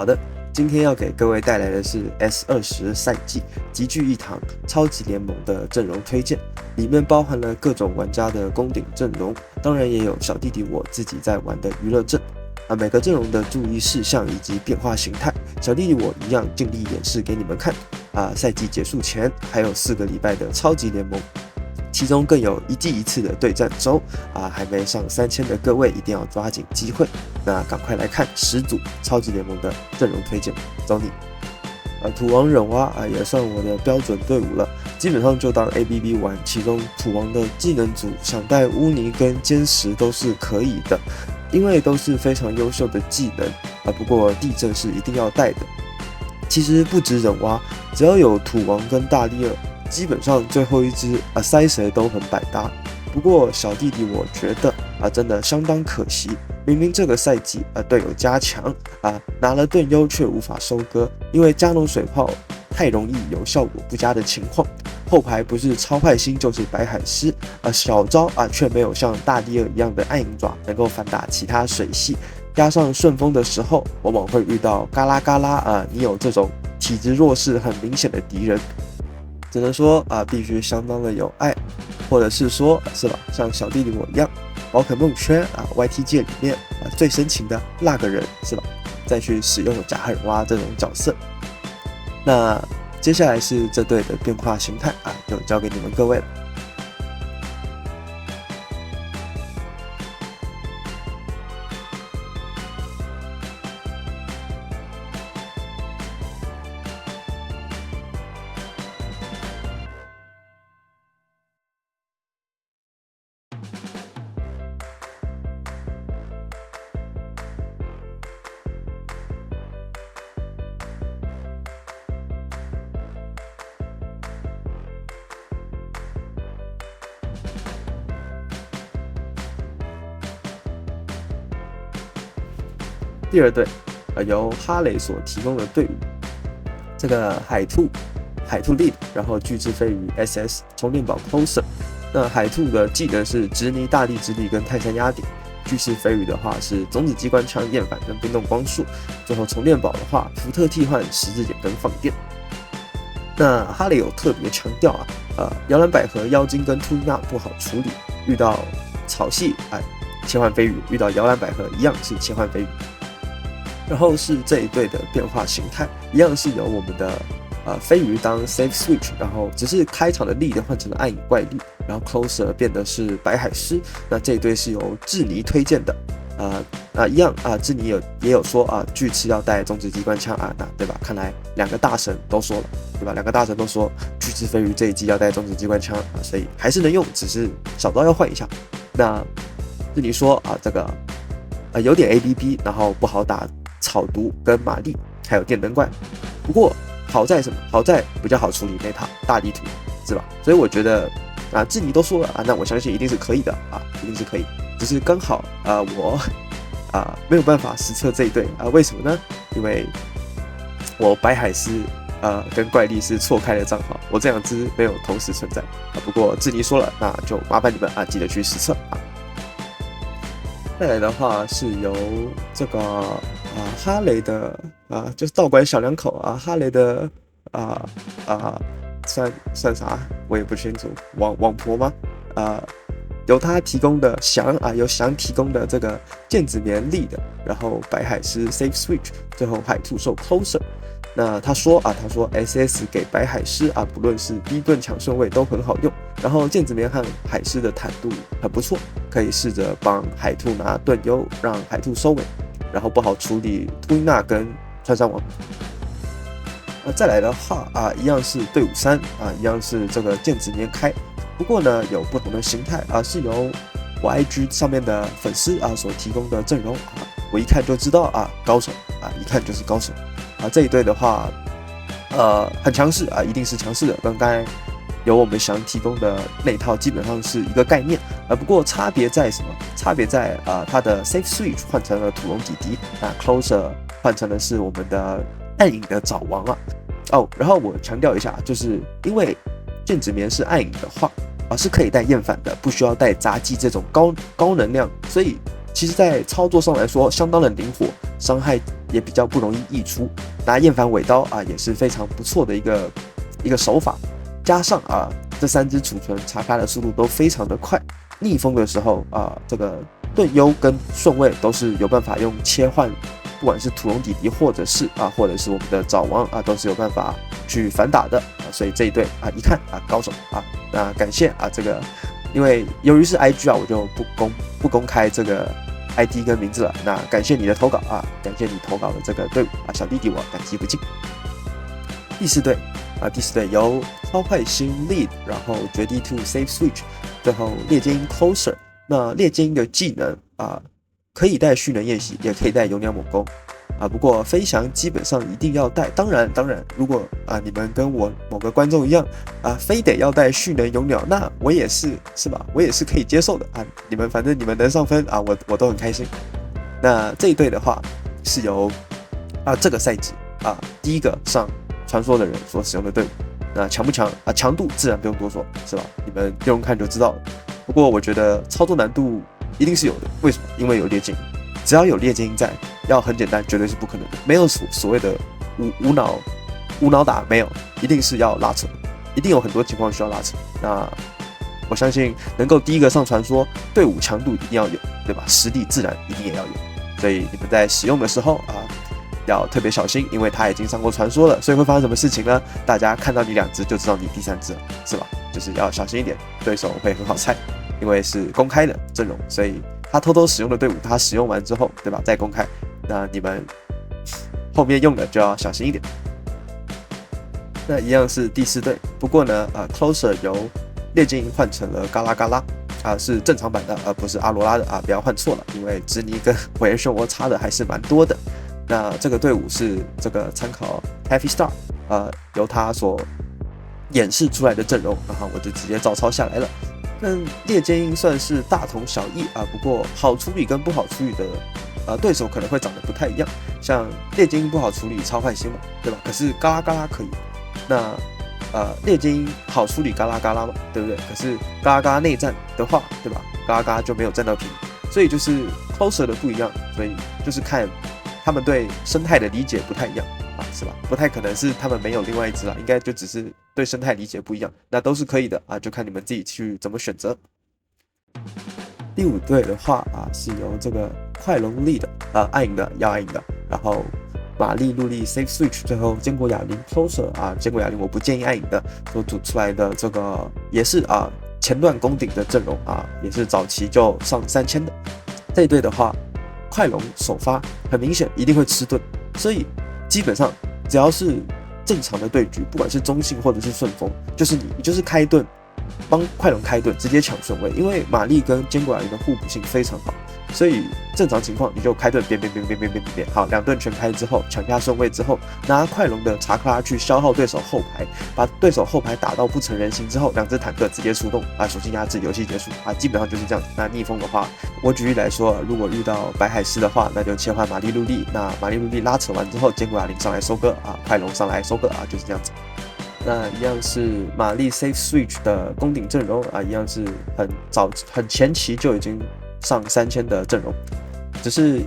好的，今天要给各位带来的是 S20赛季极具一堂超级联盟的阵容推荐，里面包含了各种玩家的攻顶阵容，当然也有小弟弟我自己在玩的娱乐阵。每个阵容的注意事项以及变化形态，小弟弟我一样尽力演示给你们看。赛季结束前还有4个礼拜的超级联盟，其中更有1季1次的对战周还没上3000的各位一定要抓紧机会。那赶快来看10组超级联盟的阵容推荐，走你！土王忍蛙也算我的标准队伍了，基本上就当 ABB 玩，其中土王的技能组想带乌尼跟坚石都是可以的，因为都是非常优秀的技能不过地震是一定要带的。其实不止忍蛙，只要有土王跟大力尔，基本上最后一只塞谁都很百搭。不过小弟弟我觉得真的相当可惜，明明这个赛季队友加强拿了盾优却无法收割，因为加农水炮太容易有效果不佳的情况。后排不是超派星就是白海狮小招却没有像大力尔一样的暗影爪能够反打其他水系，加上顺风的时候往往会遇到嘎啦嘎啦你有这种体质弱势很明显的敌人，只能说必须相当的有爱，或者是说是吧，像小弟弟我一样，宝可梦圈YT 界里面最深情的那个人是吧，再去使用甲贺忍蛙这种角色。那接下来是这队的变化形态就交给你们各位了。第二队由哈雷所提供的队伍，这个海兔 lead， 然后巨智飞鱼 SS 充电宝 closer。那海兔的技能是直尼大力之力跟泰山压顶，巨智飞鱼的话是种子机关枪厌反跟冰冻光束，最后充电宝的话福特替换十字锏跟放电。那哈雷有特别强调摇篮百合妖精跟秃鹰娜不好处理，遇到草系切换飞鱼，遇到摇篮百合一样是切换飞鱼。然后是这一队的变化形态，一样是由我们的飞鱼当 safe switch， 然后只是开场的力的换成了暗影怪力，然后 closer 变的是白海狮。那这一队是由智尼推荐的，一样智尼也有说巨齿要带种子机关枪那对吧？看来2个大神都说了，对吧？2个大神都说巨齿飞鱼这一季要带种子机关枪所以还是能用，只是小招要换一下。那智尼说这个有点 ABB， 然后不好打草毒跟玛丽还有电灯怪，不过好在什么？好在比较好处理那套大地图是吧？所以我觉得智尼都说了那我相信一定是可以的一定是可以，只是刚好我没有办法实测这一队为什么呢？因为我白海狮跟怪力是错开的账号，我这2只没有同时存在不过智尼说了，那就麻烦你们记得去实测再来的话是由这个哈雷的就是道馆小两口哈雷的算啥我也不清楚，网婆吗？由他提供的由翔提供的这个剑子棉力的，然后白海狮 safe switch， 最后海兔兽 closer。那他说SS 给白海狮不论是低盾抢顺位都很好用，然后剑子棉和海狮的坦度很不错，可以试着帮海兔拿盾优，让海兔收尾，然后不好处理秃鹰娜跟穿山王。再来的话一样是队伍3一样是这个剑子棉开，不过呢有不同的形态是由我 IG 上面的粉丝所提供的阵容我一看就知道高手一看就是高手这一队的话很强势一定是强势的，跟刚才由我们翔提供的那一套基本上是一个概念不过差别在什么？差别在它的 safe switch 换成了土龙弟弟closer 换成的是我们的暗影的爪王然后我强调一下，就是因为剑子棉是暗影的话是可以带厌反的，不需要带杂技这种高能量，所以其实在操作上来说相当的灵活，伤害也比较不容易溢出。拿厌烦尾刀啊也是非常不错的一个手法，加上这3支储存查卡的速度都非常的快，逆风的时候这个盾优跟顺位都是有办法用切换，不管是土龙弟弟或者是我们的爪王都是有办法去反打的所以这一队一看高手那感谢这个，因为由于是 IG 我就不公开这个 ID 跟名字了。那感谢你的投稿感谢你投稿的这个队伍小弟弟我感激不尽。第四队由超快星 lead， 然后绝地兔 save switch， 最后烈剑鹰 closer。那烈剑鹰的技能可以带蓄能宴席，也可以带有鸟猛攻不过飞翔基本上一定要带。当然，如果你们跟我某个观众一样非得要带蓄能有鸟，那我也是吧？我也是可以接受的反正你们能上分我都很开心。那这一队的话是由这个赛季第一个上传说的人所使用的队伍。那强不强强度自然不用多说，是吧？你们用看就知道了。不过我觉得操作难度一定是有的，为什么？因为有烈剑鹰，只要有烈剑鹰在，要很简单绝对是不可能的，没有所谓的无脑打，没有，一定是要拉扯，一定有很多情况需要拉扯。那我相信能够第一个上传说，队伍强度一定要有，对吧？实力自然一定也要有，所以你们在使用的时候要特别小心，因为他已经上过传说了，所以会发生什么事情呢？大家看到你2只就知道你第3只了，是吧？就是要小心一点，对手会很好猜，因为是公开的阵容，所以他偷偷使用的队伍，他使用完之后，对吧？再公开，那你们后面用的就要小心一点。那一样是第4队，不过呢，closer 由烈剑鹰换成了嘎啦嘎啦是正常版的，而不是阿罗拉的不要换错了，因为直尼跟火焰漩涡差的还是蛮多的。那这个队伍是这个参考 Heavy Star， 由他所演示出来的阵容，然后我就直接照抄下来了。跟烈剑鹰算是大同小异不过好处理跟不好处理的对手可能会长得不太一样。像烈剑鹰不好处理超快星嘛，对吧？可是嘎啦嘎啦可以。那烈剑鹰好处理嘎啦嘎啦嘛，对不对？可是嘎啦嘎啦内战的话，对吧？嘎啦嘎啦就没有占到便宜，所以就是 closer 的不一样，所以就是看他们对生态的理解不太一样是吧？不太可能是他们没有另外一只应该就只是对生态理解不一样，那都是可以的就看你们自己去怎么选择。第5队的话是由这个快龙 lead 暗影的要暗影的，然后玛丽露丽 save switch， 最后坚果哑铃 closer 坚果哑铃我不建议暗影的所组出来的这个也是前段攻顶的阵容也是早期就上3000的。这一队的话，快龙首发很明显一定会吃盾，所以基本上只要是正常的对局，不管是中性或者是顺风，就是你就是开盾，帮快龙开盾，直接抢顺位，因为玛丽跟坚果哑铃的互补性非常好，所以正常情况你就开盾边，好，2盾全开之后抢下顺位之后，拿快龙的查克拉去消耗对手后排，把对手后排打到不成人形之后，2只坦克直接出动属性压制，游戏结束基本上就是这样。那逆风的话，我举例来说，如果遇到白海狮的话，那就切换玛丽露丽，那玛丽露丽拉扯完之后，坚果哑铃上来收割快龙上来收割就是这样子。那一样是玛丽 save switch 的攻顶阵容一样是很前期就已经上3000的阵容，只是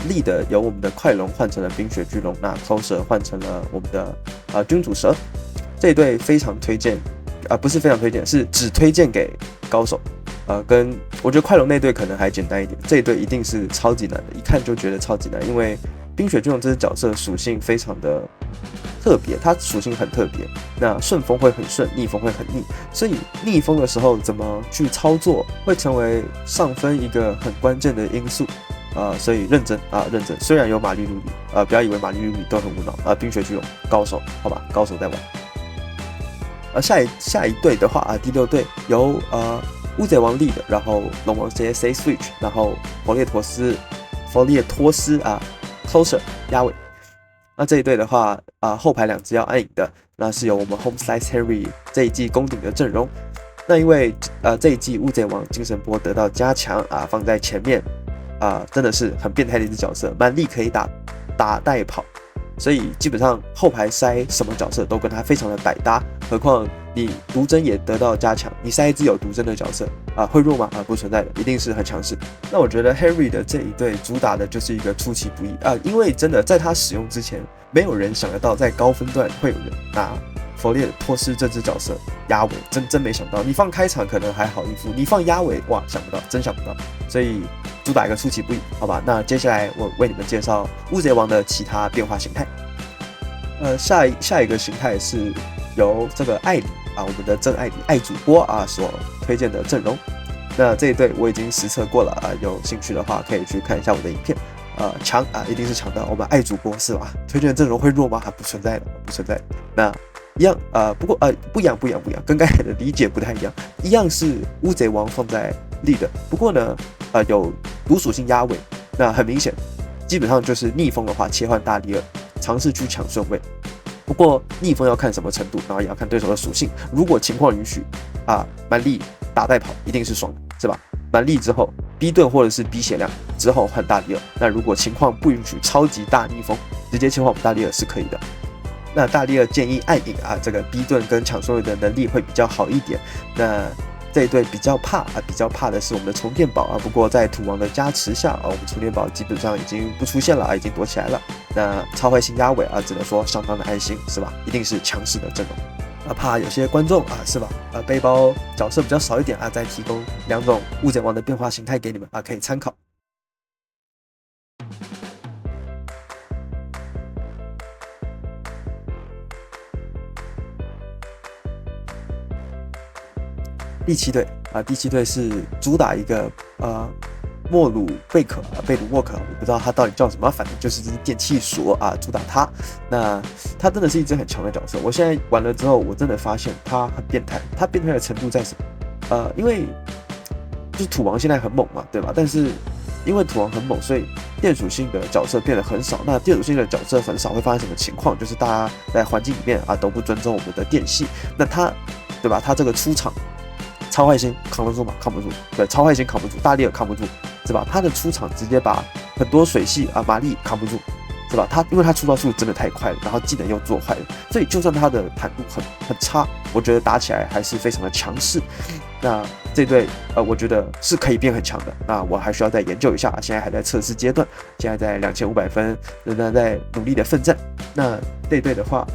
lead 由我们的快龙换成了冰雪巨龙，那 closer 换成了我们的君主蛇。这一队非常推荐不是非常推荐，是只推荐给高手。跟我觉得快龙那队可能还简单一点，这一队一定是超级难的，一看就觉得超级难，因为冰雪巨龙这只角色属性非常的特别，它属性很特别，那顺风会很顺，逆风会很逆，所以逆风的时候怎么去操作会成为上分一个很关键的因素所以认真认真。虽然有玛丽露丽不要以为玛丽露丽都很无脑冰雪巨龙高手，好吧，高手在玩。下一队的话第6队由乌贼王 lead， 然后龙王 CSA switch， 然后佛列托斯closer 压尾。那这一队的话后排2只要暗影的，那是由我们 Home Slice Henry 这一季攻顶的阵容。那因为这一季乌贼王精神波得到加强放在前面真的是很变态的一只角色，满力可以打带跑，所以基本上后排塞什么角色都跟他非常的百搭，何况你毒针也得到加强，你塞一只有毒针的角色会弱吗？不存在的，一定是很强势。那我觉得 Henry 的这一队主打的就是一个出其不意因为真的在他使用之前，没有人想得到在高分段会有人拿佛列托斯这只角色压尾，真没想到。你放开场可能还好应付，你放压尾，哇，想不到，真想不到。所以主打一个出其不意，好吧？那接下来我为你们介绍乌贼王的其他变化形态。下一个形态是由这个艾里我们的真艾里爱主播所推荐的阵容。那这一队我已经实测过了有兴趣的话可以去看一下我的影片。强一定是强的，我们爱主播是吧？推荐阵容会弱吗？不存在的，不存在的。那一样不过不一样，跟刚才的理解不太一样。一样是乌贼王放在lead，不过呢有毒属性压尾，那很明显，基本上就是逆风的话切换大力尔，尝试去抢顺位。不过逆风要看什么程度，然后也要看对手的属性。如果情况允许蛮力打带跑一定是爽的，是吧？蛮力之后 B 盾或者是 B 血量之后换大力尔。那如果情况不允许超级大逆风，直接切换我们大力尔是可以的。那大力尔建议暗影这个 B 盾跟抢顺位的能力会比较好一点。那这一队比较怕的是我们的充电宝不过在土王的加持下我们充电宝基本上已经不出现了已经躲起来了。那超坏星压尾只能说相当的安心，是吧？一定是强势的阵容。怕有些观众是吧？背包角色比较少一点再提供2种乌贼王的变化形态给你们可以参考。第七队是主打一个莫鲁贝克贝鲁沃克，我不知道他到底叫什么，反正就是这只电气鼠主打他。那他真的是一只很强的角色。我现在玩了之后，我真的发现他很变态。他变态的程度在什么？因为就是土王现在很猛嘛，对吧？但是因为土王很猛，所以电属性的角色变得很少。那电属性的角色很少会发生什么情况？就是大家在环境里面都不尊重我们的电系。那他，对吧？他这个出场。超坏星扛得住吗？扛不住。对，超坏星扛不住，大力尔扛不住，是吧？他的出场直接把很多水系玛丽扛不住，是吧？因为他出招速度真的太快了，然后技能又做坏了，所以就算他的坦度很差，我觉得打起来还是非常的强势。那这队我觉得是可以变很强的。那我还需要再研究一下，现在还在测试阶段，现在在2500分，仍然在努力的奋战。那这队的话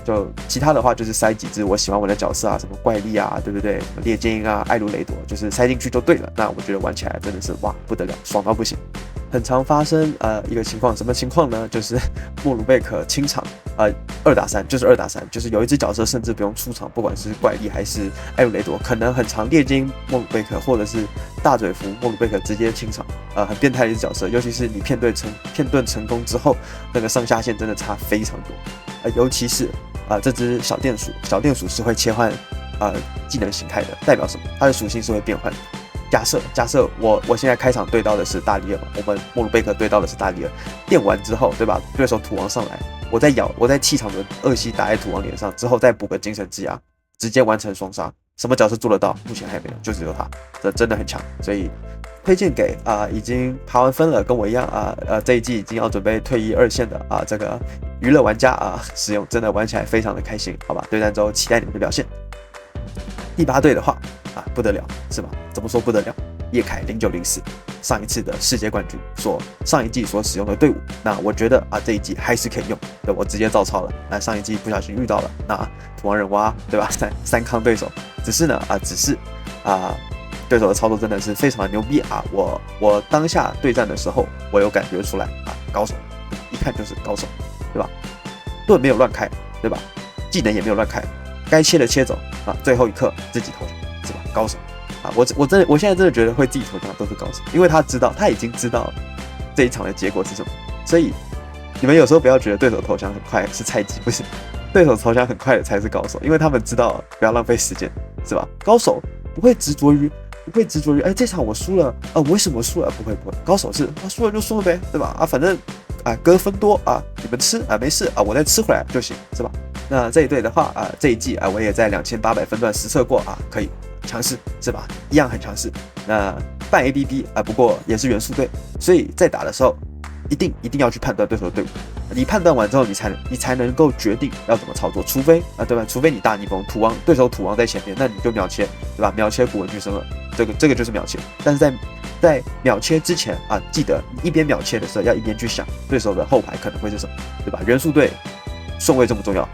就其他的话就是塞几只我喜欢玩的角色什么怪力对不对？什么猎鹰艾鲁雷朵，就是塞进去就对了。那我觉得玩起来真的是哇不得了，爽到不行。很常发生一个情况，什么情况呢？就是莫鲁贝克清场2打3，就是2打3，就是有一只角色甚至不用出场，不管是怪力还是艾鲁雷朵，可能很常猎鹰莫鲁贝克或者是大嘴蝠莫鲁贝克直接清场，很变态的一只角色，尤其是你片盾成功之后，那个上下限真的差非常多，尤其是这只小电鼠是会切换技能形态的，代表什么？它的属性是会变换。假设我现在开场对到的是大力尔嘛，我们莫鲁贝克对到的是大力尔，电完之后，对吧？对手土王上来，我在气场的2系打在土王脸上之后，再补个精神之牙，直接完成双杀。什么角色做得到？目前还没有，就只有他，这真的很强，所以推荐给已经爬完分了，跟我一样这一季已经要准备退役2线的这个娱乐玩家使用，真的玩起来非常的开心，好吧？对战之后期待你们的表现。第8队的话不得了，是吧？怎么说不得了？叶凯0904，上一次的世界冠军，上一季所使用的队伍，那我觉得这一季还是可以用，对，我直接照抄了。那上一季不小心遇到了那土王人蛙，对吧？三康对手，只是对手的操作真的是非常的牛逼我当下对战的时候，我有感觉出来高手，一看就是高手，对吧？盾没有乱开，对吧？技能也没有乱开，该切的切走最后一刻自己投降，是吧？高手我现在真的觉得会自己投降都是高手，因为他已经知道这一场的结果是什么。所以你们有时候不要觉得对手投降很快是菜鸡，不是，对手投降很快的才是高手，因为他们知道不要浪费时间，是吧？高手不会执着于这场我输了我为什么输了？不会，高手是输了就输了呗，对吧？反正割分多你们吃没事我再吃回来就行，是吧？那这一队的话这一季我也在2800分段实测过可以强势，是吧？一样很强势。那半 ABB 不过也是元素队，所以在打的时候一定要去判断对手的队伍。你判断完之后，你才能够决定要怎么操作。除非对吧？除非你大逆风，对手土王在前面，那你就秒切，对吧？秒切古文巨生了。这个就是秒切。但是在秒切之前啊，记得你一边秒切的时候要一边去想对手的后排可能会是什么，对吧？元素队顺位这么重要，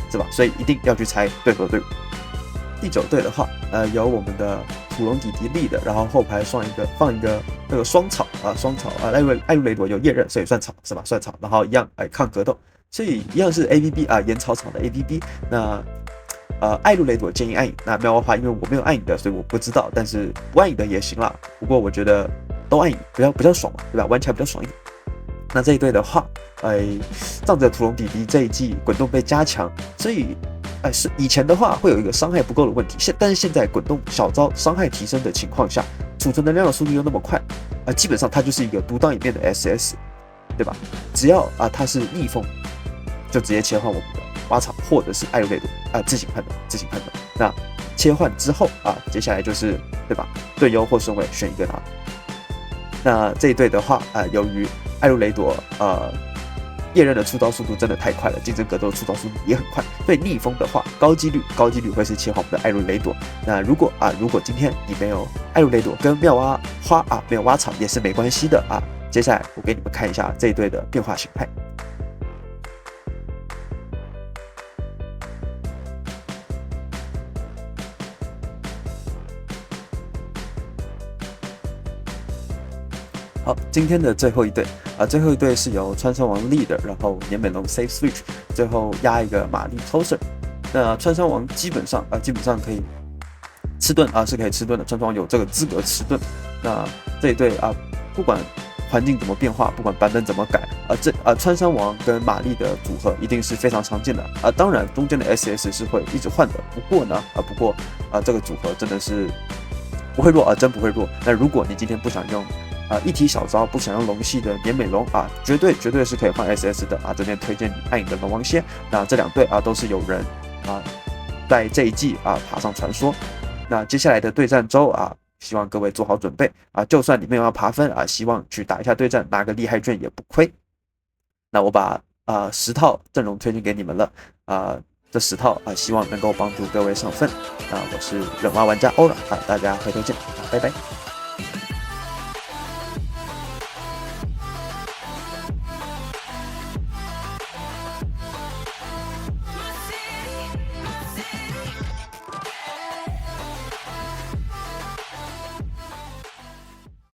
是吧？所以一定要去猜对手的队伍。第9队的话，由我们的土龙弟弟立的，然后后排放一个那个双草，艾路雷朵有叶刃，所以算草是吧？算草，然后一样抗格斗，所以一样是 ABB 啊，岩草场的 ABB。那艾路雷朵建议暗影，那妙蛙花因为我没有暗影的，所以我不知道，但是不暗影的也行啦。不过我觉得都暗影比较爽嘛，对吧？玩起来比较爽一点。那这一队的话，仗着土龙弟弟这一季滚动被加强，所以是以前的话会有一个伤害不够的问题，但是现在滚动小招伤害提升的情况下，储存能量的速度又那么快，基本上它就是一个独当一面的 SS， 对吧？只要它是逆风，就直接切换我们的蛙场或者是艾路雷朵自行判断。那切换之后接下来就是对吧？队优或顺位选一个拿。那这一队的话由于艾路雷朵叶刃的出招速度真的太快了，竞争格斗的出招速度也很快，所以逆风的话高几率会是切换我们的艾路雷朵。那如果今天你没有艾路雷朵跟妙蛙花没有蛙场也是没关系的接下来我给你们看一下这一队的变化形态。好，今天的最后一队最后一队是由川山王立的，然后年美龙 Safe Switch， 最后压一个玛丽 Closer。那川山王基本上可以吃盾是可以吃盾的，川山王有这个资格吃盾。那这一队不管环境怎么变化，不管版本怎么改川山王跟玛丽的组合一定是非常常见的当然中间的 SS 是会一直换的，不过这个组合真的是不会弱真不会弱。那如果你今天不想用一体小招，不想用龙系的年美龙绝对是可以换 SS 的这边推荐你暗影的龙王蝎。那这2队都是有人在这一季爬上传说。那接下来的对战周希望各位做好准备就算你们要爬分希望去打一下对战，拿个厉害券也不亏。那我把10套阵容推荐给你们了这10套希望能够帮助各位上分。那我是忍蛙玩家欧了大家回头见拜拜。